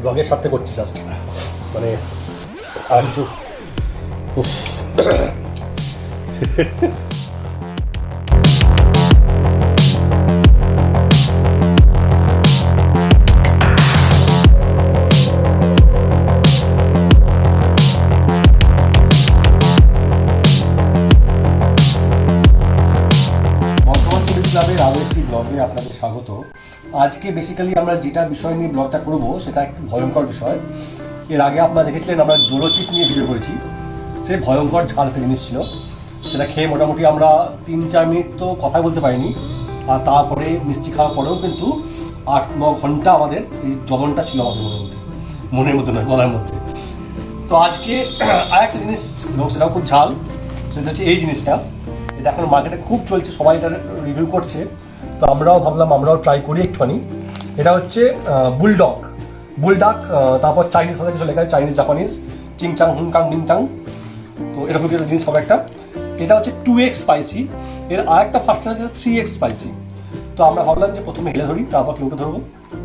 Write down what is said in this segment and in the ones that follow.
ব্লগের সাথে করছি জাস্ট, মানে আর কিছু। ক্লাবের আরও একটি ব্লগে আপনাদের স্বাগত। আজকে বেসিক্যালি আমরা যেটা বিষয় নিয়ে ব্লগটা করব সেটা একটু ভয়ঙ্কর বিষয়। এর আগে আপনারা দেখেছিলেন আমরা জোলোচিপ নিয়ে ভিডিও করেছি, সে ভয়ঙ্কর ঝাল একটা জিনিস ছিল। সেটা খেয়ে মোটামুটি আমরা 3-4 মিনিট তো কথা বলতে পারিনি, আর তারপরে মিষ্টি খাওয়ার পরেও কিন্তু 8-9 ঘন্টা আমাদের এই জ্বলনটা ছিল আমাদের মনের মধ্যে নয়, গলার মধ্যে। তো আজকে আর একটা জিনিস, এবং সেটাও খুব ঝাল, সেটা হচ্ছে এই জিনিসটা। এটা এখন মার্কেটে খুব চলছে, সবাই এটা রিভিউ করছে, তো আমরাও ভাবলাম আমরাও ট্রাই করি একটুখানি। এটা হচ্ছে বুলডগ, তারপর চাইনিজ ভাষা কিছু লেখা আছে, চাইনিজ, জাপানিজ, চিংচাং, হুংকাং, মিংটাং, তো এরকম কিছু জিনিস হবে একটা। এটা হচ্ছে 2x স্পাইসি, এর আর একটা ভার্সন আছে 3x স্পাইসি। তো আমরা ভাবলাম যে প্রথমে হেলে ধরি, তারপর কেউটা ধরবো,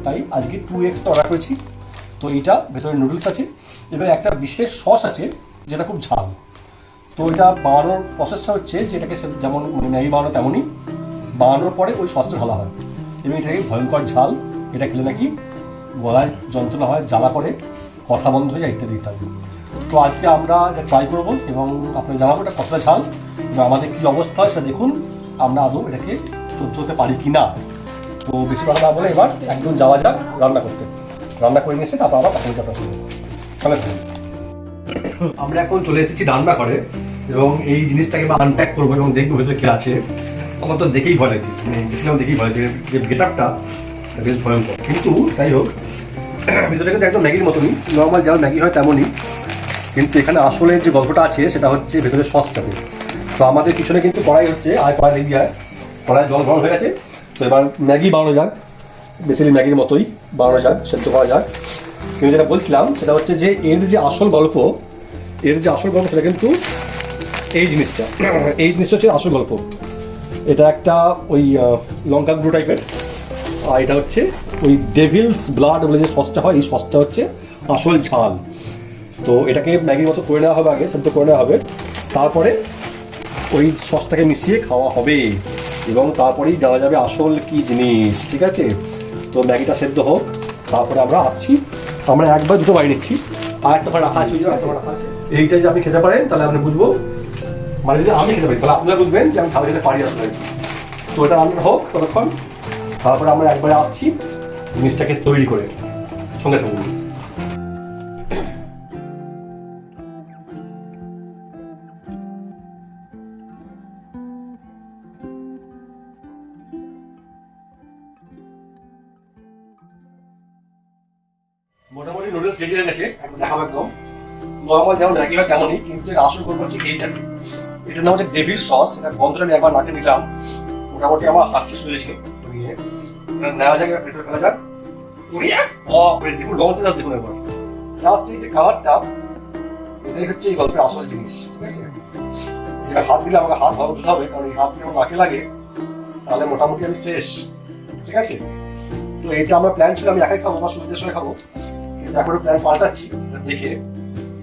তাই আজকে 2xটা অর্ডার করেছি। তো এইটা ভেতরে নুডলস আছে এবং একটা বিশেষ সস আছে যেটা খুব ঝাল। তো এটা বানানোর প্রসেসটা হচ্ছে যে এটাকে যেমন ম্যাগি বানানো তেমনই বানানোর পরে ওই সসটা ঢালা হয় এবং এটাকে ভয়ঙ্কর ঝাল। এটা খেলে নাকি গলায় যন্ত্রণা হয়, জ্বালা করে, কথা বন্ধ হয়ে যায়, ইত্যাদি ইত্যাদি। তো আজকে আমরা এটা ট্রাই করবো এবং আপনাকে জানাবো এটা কতটা ঝাল এবং আমাদের কী অবস্থা হয় সেটা দেখুন, আমরা আদৌ এটাকে সহ্য হতে পারি কি না। তো বেশি কথা না বলে এবার একদম যাওয়া যাক রান্না করতে। রান্না করে নিয়ে এসে তারপর আবার পাঠানো যাবে সঙ্গে থাকুন। আমরা এখন চলে এসেছি রান্নাঘরে এবং এই জিনিসটাকে আমরা আনপ্যাক করবো এবং দেখবো ভেতরে কী আছে। আমার তো দেখেই ভয় লাগছে, মানে গেছিলাম দেখেই ভয় লাগছে, যে গেটআপটা বেশ ভয়ঙ্কর। কিন্তু তাই হোক, ভিতরে কিন্তু একদম ম্যাগির মতনই, নর্মাল যেমন ম্যাগি হয় তেমনই। কিন্তু এখানে আসলে যে গল্পটা আছে সেটা হচ্ছে ভেতরে সসটাতে। তো আমাদের পিছনে কিন্তু কড়াই হচ্ছে, আর কড়াই রেডি হয়, কড়াই জল গরম হয়ে গেছে। তো এবার ম্যাগি বানানো যাক, বেসিক্যালি ম্যাগির মতোই বানানো যাক, সেদ্ধ করা যাক। কিন্তু যেটা বলছিলাম সেটা হচ্ছে যে এর যে আসল গল্প সেটা কিন্তু এই জিনিসটা হচ্ছে আসল গল্প। এটা একটা ওই লঙ্কা গুঁড়ো টাইপের, আর এটা হচ্ছে ওই ডেভিলস ব্লাড বলে যে সসটা হয়, এই সসটা হচ্ছে আসল ঝাল। তো এটাকে ম্যাগির মতো করে নেওয়া হবে, আগে সেদ্ধ করে নেওয়া হবে, তারপরে ওই সসটাকে মিশিয়ে খাওয়া হবে এবং তারপরেই জানা যাবে আসল কি জিনিস, ঠিক আছে? তো ম্যাগিটা সেদ্ধ হোক, তারপরে আমরা আসছি। আমরা একবার দুটো বাড়ি নিচ্ছি, আর একটা রাখা আছে। এইটা যদি আপনি খেতে পারেন তাহলে আপনি বুঝবো, মানে যদি আমি খেতে পারি তাহলে আপনারা বুঝবেন যে আমি ঝাল খেতে পারি আসলে। তো এটা রান্না হোক ততক্ষণ, তারপরে আমরা একবারে আসছি জিনিসটাকে তৈরি করে, সঙ্গে থাকুন। মোটামুটি নুডলস রেডি হয়ে গেছে, একদম দেখাবো একদম নর্মাল যেমন ম্যাগি হয় তেমনই, কিন্তু আসল গল্প হচ্ছে এইটাকে। এটার নাম হচ্ছে ডেভিল সস। এটা গন্ধটা আমি একবার নাকে নিলাম, মোটামুটি আমার হাঁচি শুয়েছে। নেওয়া যাক, ভেতরে ফেলা যাক। দেখুন লবণটা জাস্ট দেখুন একবার, জাস্ট এই যে কালারটা, এটাই হচ্ছে এই গল্পের আসল জিনিস, ঠিক আছে? এটা হাত দিলে আমাকে হাত ভালো ধুতে হবে, কারণ এই হাত যখন নাকে লাগে তাহলে মোটামুটি আমি শেষ, ঠিক আছে? তো এটা আমার প্ল্যান ছিল আমি একাই খাবো বা সুবিধার সঙ্গে খাবো, কিন্তু এখন প্ল্যান পাল্টাচ্ছি দেখে।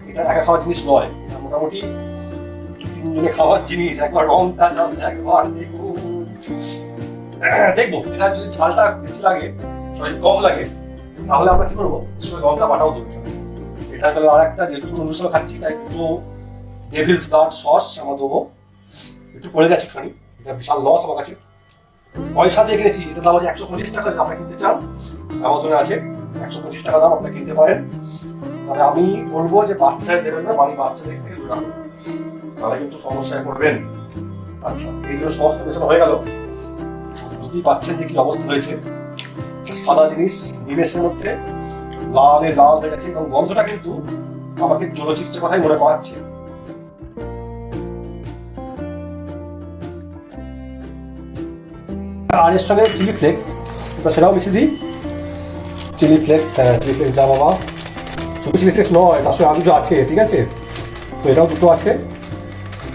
এটা একা খাওয়ার জিনিস নয়, মোটামুটি 3 জনে খাওয়ার জিনিস। একবার রংটা জাস্ট একবার দেখবো। এটা যদি ঝালটা বেশি লাগে, সরি কম লাগে, তাহলে আমরা কি করবো, লঙ্কা বাটাও দেবো। এটা হলো আর একটা, যেহেতু নুডলস খাচ্ছি তাই একটু ডেভিলস ব্লাড সস আমরা দেবো। একটু পড়ে গেছে একটুখানি, এটা বিশাল লস আমার কাছে। পয়সা দিয়ে কিনেছি, এটা দাম আছে 125 টাকা। যদি আপনারা কিনতে চান অ্যামাজনে আছে 125 টাকা দাম, আপনারা কিনতে পারেন। তবে আমি বলবো যে বাচ্চায় দেবেন না, বাড়ি বাচ্চা থেকে দূরে রাখুন, তাহলে কিন্তু সমস্যায় পড়বেন। আচ্ছা, এই জন্য সস মেশানো হয়ে গেল, বুঝতেই পারছেন যে কি অবস্থা হয়েছে। সাদা জিনিস নিমেষের মধ্যে লাল হয়ে গেছে এবং গন্ধটা কিন্তু আমাকে জোলো চিপসের কথাই মনে করাচ্ছে। আর এর সঙ্গে চিলি ফ্লেক্স, সেটাও মিশিয়ে দিই। চিলি ফ্লেক্স, হ্যাঁ চিলি ফ্লেক্স, যা বাবা, শুধু চিলি ফ্লেক্স নয়, তার সঙ্গে আর দুটো আছে, ঠিক আছে? তো এটাও দুটো আছে।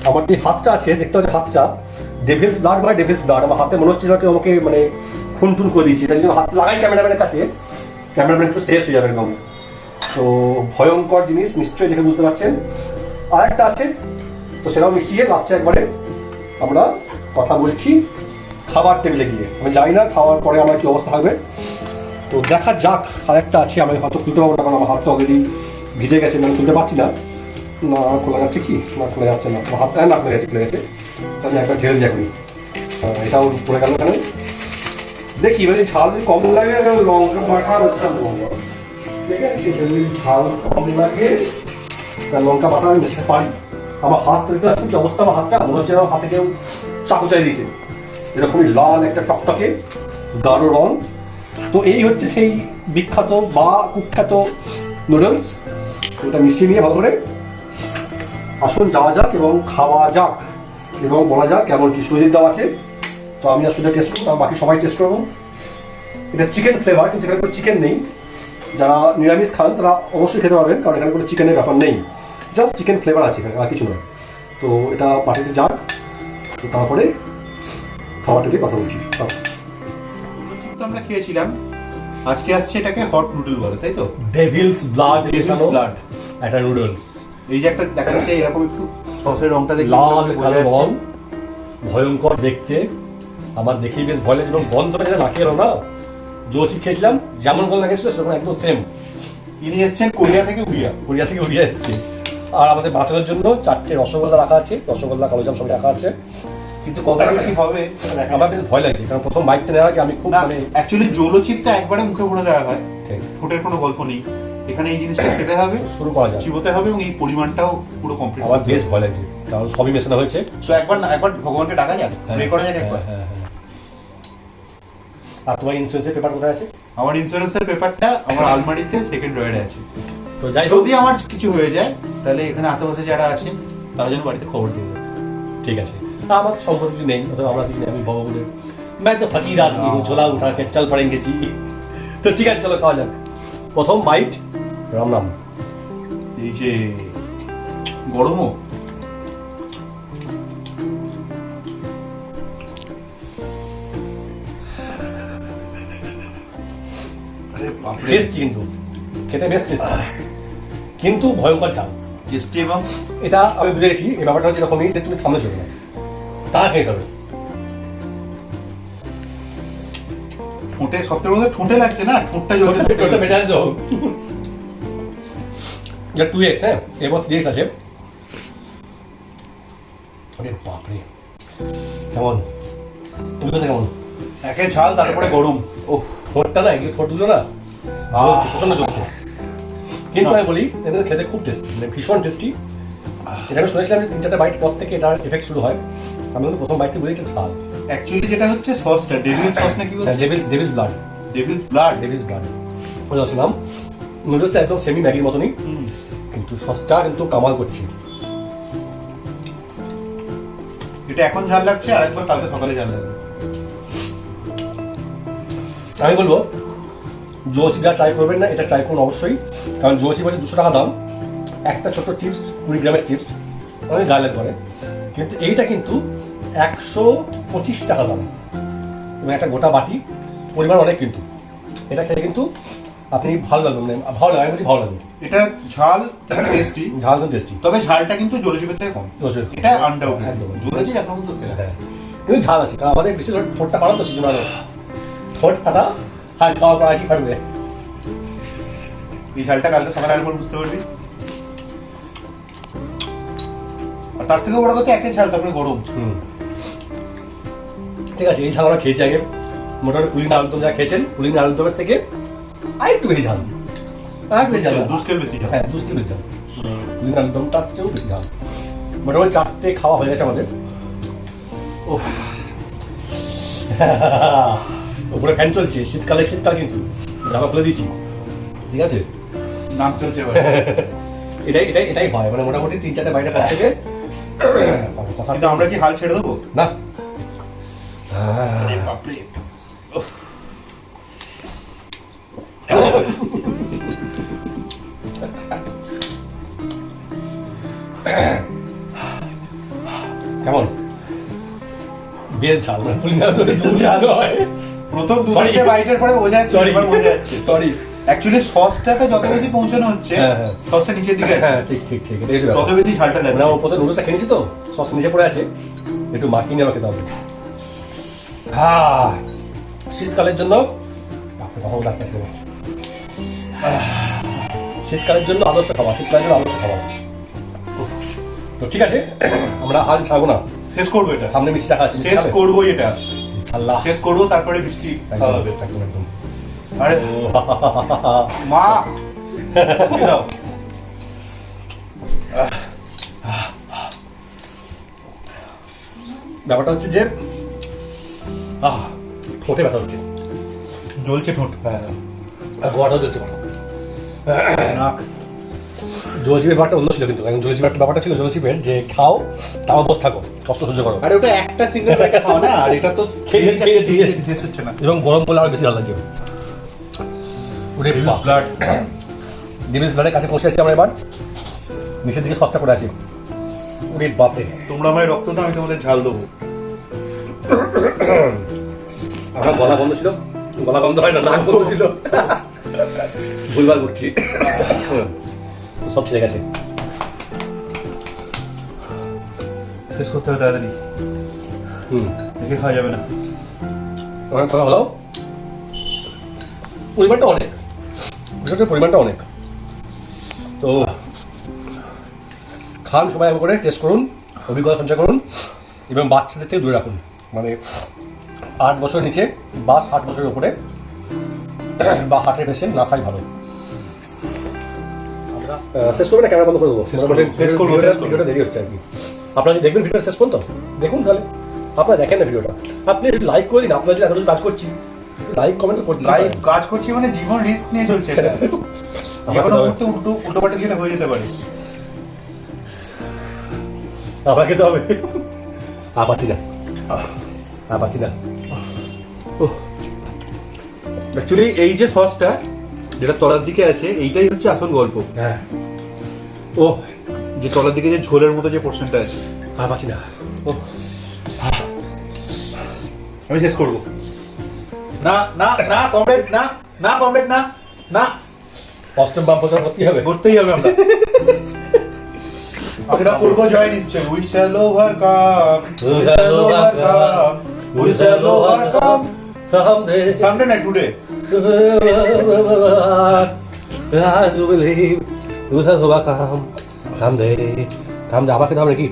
আমার যে হাতটা আছে, দেখতে হচ্ছে হাতটা ডেভিলস ব্লাড বা ডেভিলস ব্লাড। আমার হাতে মনে হচ্ছে কেউ আমাকে মানে খুন টুন করে দিচ্ছি। এটা যদি হাত লাগাই ক্যামেরাম্যানের কাছে, ক্যামেরাম্যান একটু শেষ হয়ে যাবে একদম। তো ভয়ঙ্কর জিনিস নিশ্চয়ই দেখে বুঝতে পারছেন। আর একটা আছে, তো সেটাও মিশিয়ে লাস্টে একবারে আমরা কথা বলছি খাবার টেবিলে গিয়ে। আমি জানি না খাওয়ার পরে আমার কি অবস্থা হবে, তো দেখা যাক। আর একটা আছে, আমি হয়তো খুলতে পারবো না, কারণ আমার হাতটা অলরেডি ভিজে গেছে, আমি তুলতে পারছি না। না খোলা যাচ্ছে কি? না খোলা যাচ্ছে না, হাত না খুলে গেছে, খুলে গেছে। তাহলে একবার ঢেলে দিয়ে করি। এটাও পড়ে গেল এখানে। দেখি এবার ঝাল যদি কম লাগে লঙ্কা বাটা যদি ঝাল কম লাগে লঙ্কা বাটা আমি মেশাতে পারি। আমার হাত দেখতে পাচ্ছেন কি অবস্থা, আমার হাতটা মনে হচ্ছে আমার হাতে কেউ চাকু চাই দিয়েছে। এরকমই লাল একটা টকটকে গাঢ় রং। তো এই হচ্ছে সেই বিখ্যাত বা কুখ্যাত নুডলস। ওটা মিশিয়ে নিয়ে ভালো করে আসুন যাওয়া যাক এবং খাওয়া যাক এবং বলা যাক কেমন কি। সুজিত দাও আছে, তো আমি আর সুজিত টেস্ট করবো, বাকি সবাই টেস্ট করবো। এটা চিকেন ফ্লেভার, কিন্তু এখানে কোনো চিকেন নেই। যারা নিরামিষ খান তারা অবশ্যই খেতে পারবেন, কারণ এখানে কোনো চিকেনের ব্যাপার নেই, জাস্ট চিকেন ফ্লেভার আছে এখানে, আর কিছু নয়। তো এটা পাঠিয়ে যাক, তো তারপরে খাবারটাকে কথা বলছি। তো আমরা খেয়েছিলাম, আজকে আসছে এটাকে হট নুডল বলে, তাই তো? ডেভিলস ব্লাড, ডেভিলস ব্লাড একটা নুডলস। এই যে একটা দেখা যাচ্ছে এরকম একটু সসের রংটা দেখে লাল কালো রং, ভয়ঙ্কর দেখতে। আমার দেখেই বেশ ভয় লাগছে, এবং বন্ধ যেটা না খেলো না, জোচি খেয়েছিলাম যেমন গন্ধ লাগেছিল সেরকম একদম সেম। ইনি এসছেন কোরিয়া থেকে, কোরিয়া থেকে উড়িয়ে এসছে। আর আমাদের বাঁচানোর জন্য 4টে রসগোল্লা রাখা আছে, রসগোল্লা কালোজাম সব রাখা আছে। কিন্তু কতদূর কি হবে আমার বেশ ভয় লাগছে, কারণ প্রথম বাইকটা নেওয়ার আগে আমি খুব মানে অ্যাকচুয়ালি জোলো চিপটা একবারে মুখে ভরে দেওয়া হয়, ঠোঁটের কোনো গল্প নেই। এখানে এই জিনিসটা খেতে হবে, শুরু করা যায়, চিবোতে হবে, এবং এই পরিমাণটাও পুরো কমপ্লিট। আমার বেশ ভয় লাগছে, কারণ সবই মেশানো হয়েছে। তো একবার ভগবানকে ডাকা যাক, প্রে করা যাক একবার। আর তোমার ইন্স্যুরেন্সের পেপার কোথায় আছে? আমার ইন্স্যুরেন্সের পেপারটা আমার আলমারিতে সেকেন্ড ড্রয়ারে আছে। তো যাই যদি আমার কিছু হয়ে যায় তাহলে এখানে আশেপাশে যারা আছে তারা যেন বাড়িতে খবর দিয়ে দেবে। ঠিক আছে। আমার সম্পর্ক কিছু নেই, অথবা আমরা কিছু নেই, আমি বাবা বলে मैं तो फकीर आदमी हूँ, झोला उठा के चल पड़ेंगे जी। তো ঠিক আছে, চলো খাওয়া যাক। প্রথম বাইট, রাম রাম। এই যে গরমও, টেস্টি, কিন্তু খেতে বেশ টেস্টি, কিন্তু ভয়ঙ্কর ঝাল। টেস্টি, এবং এটা আমি বুঝে গেছি। এই ব্যাপারটা হচ্ছে এরকমই যে তুমি সামনে চলবে না, তা খেতে হবে। ঠোঁটে সবথেকে বড় ঠোঁটে লাগছে না, ঠোঁটটা জ্বলছে। ঠোঁটটা বেটার দাও। এটা 2x, হ্যাঁ, এবার 3x আছে। আরে বাপরে, কেমন তুমি কথা কেমন? একে ঝাল, তারপরে গরম। ও ঠোঁটটা না, এই ঠোঁটগুলো না জ্বলছে, প্রচন্ড জ্বলছে। কিন্তু আমি বলি এটা খেতে খুব টেস্টি, মানে ভীষণ টেস্টি। এটা আমি শুনেছিলাম যে 3-4টা বাইট পর থেকে এটার এফেক্ট শুরু হয়। আমি কিন্তু প্রথম বাইট থেকে বুঝি এটা ঝাল। অ্যাকচুয়ালি যেটা হচ্ছে সসটা ডেভিল সস না কি বলছে? Devil's blood. Devil's blood, Devil's blood বলে আসলাম। নুডলসটা একদম সেমি ম্যাগির মতনই, কিন্তু সসটা কিন্তু কামাল করছে। এটা এখন ঝাল লাগছে, আর একবার কালকে সকালে ঝাল লাগবে। আমি বলবো জোচিটা ট্রাই করবেন না, এটা ট্রাই করুন অবশ্যই, কারণ জোচি বলছে 200 টাকা দাম, একটা ছোট্ট চিপস, 20 গ্রামের চিপস, অনেক গালে করে। কিন্তু এইটা কিন্তু 125 টাকা দাম, এবং একটা গোটা বাটি, পরিমাণ অনেক। কিন্তু এটা খেয়ে কিন্তু আপনি ভালো লাগবে, মানে ভালো লাগে, আমি ভালো লাগবে। এটা ঝাল টেস্টি, ঝাল কিন্তু টেস্টি, তবে ঝালটা কিন্তু জলজিবের থেকে কম। এটা আনডাউট, একদম জলজি এখন তো হ্যাঁ, কিন্তু ঝাল আছে, কারণ আমাদের বেশি ঠোঁটটা পাড়া তো সেজন্য ঠোঁট ফাটা আর খাওয়া করা কি পারবে। এই ঝালটা কালকে সকালে আরেকবার বুঝতে পারবি। আর তার থেকে বড় কথা একের ঝাল, তারপরে গরম। ঠিক আছে, এই ঝাল আমরা খেয়েছি আগে, মোটামুটি পুলিন আলুদম যা খেয়েছেন, পুলিন আলুদমের থেকে আর একটু বেশি ঝাল, আর বেশি ঝাল, 2 স্কেল বেশি ঝাল। হ্যাঁ 2 স্কেল বেশি ঝাল। পুলিন আলুদম তার চেয়েও বেশি ঝাল। মোটামুটি 4টে খাওয়া হয়ে গেছে আমাদের। ও উপরে ফ্যান চলছে, শীতকাল কিন্তু জামা খুলে দিয়েছি, ঠিক আছে, নাম চলছে এবার। এটাই হয়, মানে মোটামুটি 3-4টে বাইরে পর থেকে। কিন্তু আমরা কি হাল ছেড়ে দেবো না? বাপরে, কেমন বেশ ঝাল, মানে পুলিন আলুদম ঝাল হয়। প্রথম 2 বাইটের পরে বোঝা যাচ্ছে, সরি, অ্যাকচুয়ালি সসটাতে যত বেশি পৌঁছানো হচ্ছে হ্যাঁ, হ্যাঁ। সসটা নিচের দিকে আছে হ্যাঁ ঠিক ঠিক ঠিক এটাই হচ্ছে তত ব্যাপার। বেশি ঝালটা লাগছে না ও প্রথমে নুডলসটা খেয়ে নিয়েছি তো সস নিচে পড়ে আছে একটু মাখিয়ে নিয়ে খেতে হবে। হ্যাঁ শীতকালের জন্য বাপরে কখন ডাক্তার ছিল। শীতকালের জন্য আদর্শ খাবার, শীতকালের জন্য আদর্শ খাবার। তো ঠিক আছে আমরা হাল ছাড়বো না, শেষ করবো এটা সামনে মিষ্টি রাখা আছে, শেষ করবো এটা আল্লাহ শেষ করবো তারপরে মিষ্টি খাওয়া হবে একদম একদম। আরে মা কি দাও ব্যাপারটা হচ্ছে যে ঠোঁটে ব্যথা হচ্ছে, জ্বলছে ঠোঁট হ্যাঁ আর গোয়াটাও জ্বলছে বলো। নাক জলচিপের ব্যাপারটা অন্য ছিল কিন্তু, কারণ জলচিপের একটা ব্যাপারটা ছিল জলচিপের যে খাও তাও বস থাকো, কষ্ট সহ্য করো, আরে ওটা একটা সিঙ্গেল বাইটে খাও না আর এটা তো খেয়ে শেষ হচ্ছে না এবং গরম করলে আরো বেশি ভালো লাগছে। ওরে ব্লাড ডিভিস ব্লাডের কাছে পৌঁছে যাচ্ছে আমরা এবার, নিচের দিকে সস্তা করে আছে। ওরে বাপরে তোমরা আমায় রক্ত দাও আমি তোমাদের ঝাল দেবো আমার গলা বন্ধ ছিল, গলা বন্ধ হয় না, নাক বন্ধ ছিল, ভুলভাল করছি, তো সব ছেড়ে গেছে। শেষ করতে হবে তাড়াতাড়ি রেখে খাওয়া যাবে না অনেক কথা হলো, পরিমাণটা অনেক, বিষয়টার পরিমাণটা অনেক, তো খান সবাই করে টেস্ট করুন, অভিজ্ঞতা সঞ্চয় করুন এবং বাচ্চাদের থেকে দূরে রাখুন, মানে 8 বছর নিচে বা 60 বছরের উপরে বা হার্টের পেশেন্ট না খাই ভালো। শেষ করবেন না, ক্যামেরা বন্ধ করে দেবো, শেষ করবো। ভিডিওটা দেরি হচ্ছে আর কি। আপনারা কি দেখবেন ভিডিওটা শেষ পর্যন্ত দেখুন, তাহলে আপনারা দেখেন না ভিডিওটা, আপনি লাইক করে দিন, আপনারা যদি এত কিছু কাজ করছি লাইক কমেন্ট করতে লাইভ কাজ করছি মানে জীবন রিস্ক নিয়ে চলছে এটা যে কোনো মুহূর্তে উল্টো পাল্টা যেটা হয়ে যেতে পারে আবার খেতে হবে, পাচ্ছি না, পাচ্ছি না। অ্যাকচুয়ালি এই যে সসটা যেটা তলার দিকে আছে এইটাই হচ্ছে আসল গল্প হ্যাঁ ও যে তলার দিকে যে ঝোলের মতো যে পোর্শনটা আছে পাচ্ছি না, ও আমি শেষ করবো না না না কমরেড না না কমরেড না না অষ্টম বাম প্রচার করতে হবে, করতেই হবে আমরা আমরা করবো জয় নিশ্চয় we shall overcome we shall overcome we shall overcome সামনে না today I do believe you will overcome someday. Someday আবার খেতে হবে নাকি?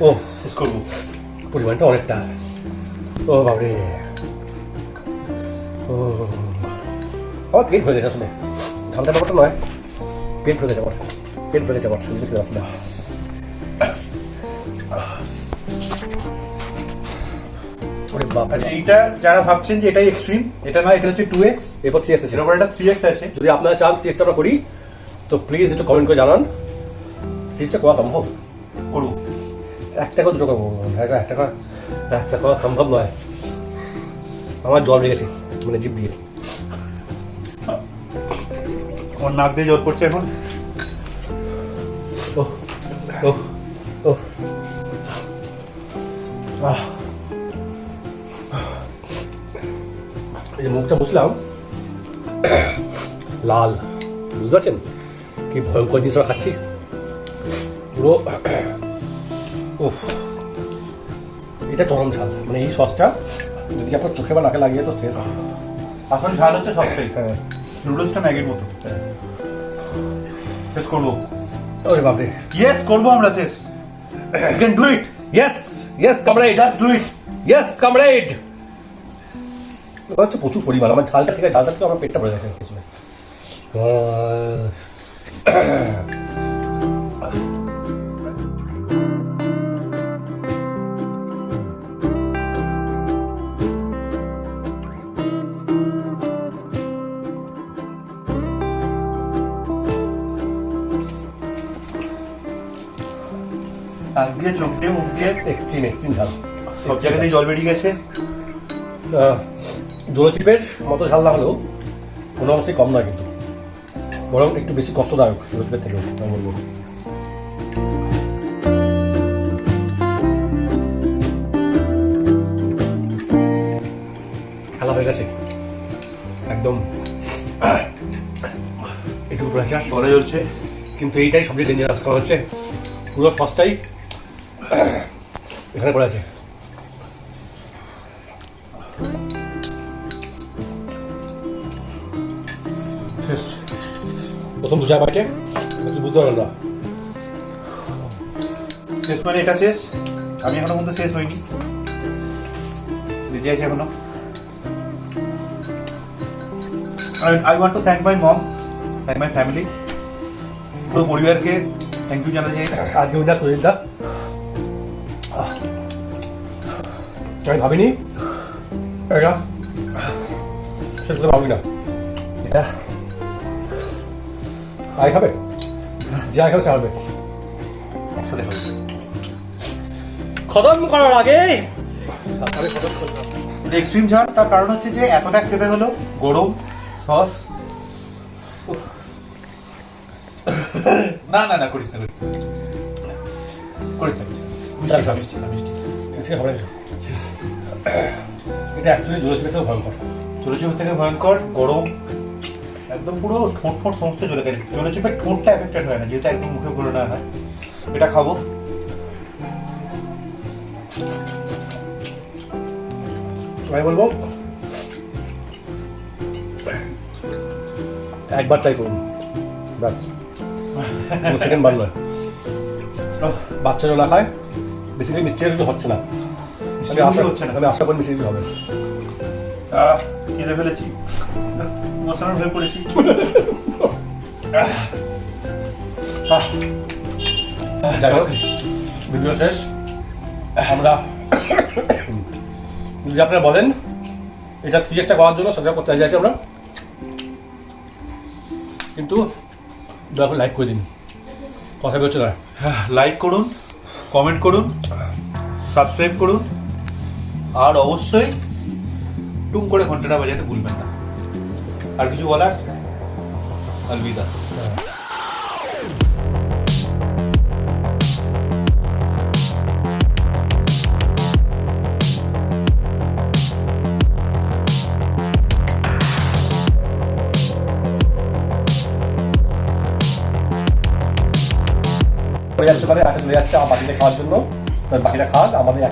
ও শেষ করবো পরিমাণটা অনেকটা, ও বাবরে, ও আমার পেট ভরে গেছে আসলে, ঝালটা ব্যাপারটা নয়, পেট ভরে গেছে আমার, পেট ভরে গেছে আমার, শুনতে খেতে পাচ্ছি না। ওরে বাপ, আচ্ছা এইটা যারা ভাবছেন যে এটাই এক্সট্রিম এটা নয়, এটা হচ্ছে 2x এরপর 3x আছে, এর উপর একটা 3x আছে যদি আপনারা চান 3x আমরা করি তো প্লিজ একটু কমেন্ট করে জানান, 3x করা সম্ভব, করুন একটা করে দুটো করবো, একটা করা সম্ভব নয়, আমার জল লেগেছে মানে জিভ দিয়ে, আমার নাক দিয়ে জল পড়ছে এখন ও ও ও এই যে মুখটা মুছলাম লাল, বুঝতে পারছেন কি ভয়ঙ্কর জিনিস আমরা খাচ্ছি পুরো, উফ এটা চরম ঝাল, মানে এই সসটা যদি আপনার চোখে বা নাকে লাগিয়ে তো শেষ হবে। আসল ঝাল হচ্ছে সস্তাই হ্যাঁ নুডলসটা ম্যাগির মতো শেষ করবো ওরে বাপরে, ইয়েস করবো আমরা শেষ you can do it yes yes comrade, just do it yes comrade. হচ্ছে প্রচুর পরিমাণ, আমার ঝালটা থেকে আমার পেটটা ভরে গেছে আসলে। নাক দিয়ে চোখ দিয়ে মুখ দিয়ে এক্সট্রিম এক্সট্রিম ঝাল, সব জায়গাতেই জল বেরিয়ে গেছে জলচিপের মতো ঝাল না হলেও কোনো অবশ্যই কম নয়, কিন্তু বরং একটু বেশি কষ্টদায়ক জলচিপের থেকেও আমি বলবো। ঢালা হয়ে গেছে একদম এটুকু রয়েছে আর তলে জ্বলছে। কিন্তু এইটাই সবচেয়ে ডেঞ্জারাস কারণ হচ্ছে পুরো সসটাই এখানে পড়ে আছে। শেষ। প্রথম দু চার বাইটে কিছু বুঝতে পারলাম না। শেষ মানে এটা শেষ, আমি এখনো পর্যন্ত শেষ হইনি, বেঁচে আছে এখনো। I want to thank my mom, thank my family, পুরো পরিবারকে থ্যাংক ইউ জানাতে চাই। আজকে উইনার সুজিতদা। আমি ভাবিনি এটা শেষ করে ভাবি না এটা আই খাবে, যে আই খাবে সে খাবে। একসাথে খাবো। খতম করার আগে এটা এক্সট্রিম ঝাল, তার কারণ হচ্ছে যে এতটা খেতে হলো গরম সস। না না না, করিস না করিস না করিস না, মিষ্টি খা মিষ্টি খা মিষ্টি। আজকে খাবার কিছু এটা অ্যাকচুয়ালি জোরে চেপে ভয়ঙ্কর। জলচিপের থেকে ভয়ঙ্কর, গরম, একদম পুরো ঠোঁট ফোঁট সমস্ত জ্বলে গেছে। জলচিপের ঠোঁটটা এফেক্টেড হয় না, যেহেতু একদম মুখে ভরে নেওয়া হয়। এটা খাবো। আমি বলবো একবার ট্রাই করুন, ব্যাস, সেকেন্ড বার নয়। বাচ্চারা না খায়, বেসিক্যালি মিষ্টি কিছু হচ্ছে না, আমি আশা করি মিষ্টি কিছু হবে। খেতে ফেলেছি, ইমোশনাল হয়ে পড়েছি। যাই হোক, ভিডিও শেষ। আমরা যদি আপনারা বলেন এটা 3xটা করার জন্য সাবস্ক্রাইব করতে চাইছি আমরা, কিন্তু দয়া করে লাইক করে দিন, কথা বলছে না। লাইক করুন, কমেন্ট করুন, সাবস্ক্রাইব করুন, আর অবশ্যই টুম করে ঘন্টাটা বাজাতে ভুলবেন না। আর কিছু বলার? আলবিদা। যাচ্ছে মানে একটা চলে যাচ্ছে আমার বাকিটা খাওয়ার জন্য, বাকিটা খাওয়ার আমাদের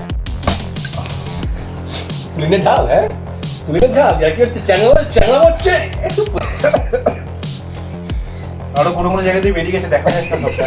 পুলিনের ঝাল। হ্যাঁ, পুলিনের ঝাল কি হচ্ছে, চ্যাংলা হচ্ছে। আরো কোনো কোনো জায়গায় দিয়ে বেরিয়ে গেছে, দেখা যাচ্ছে না সবটা।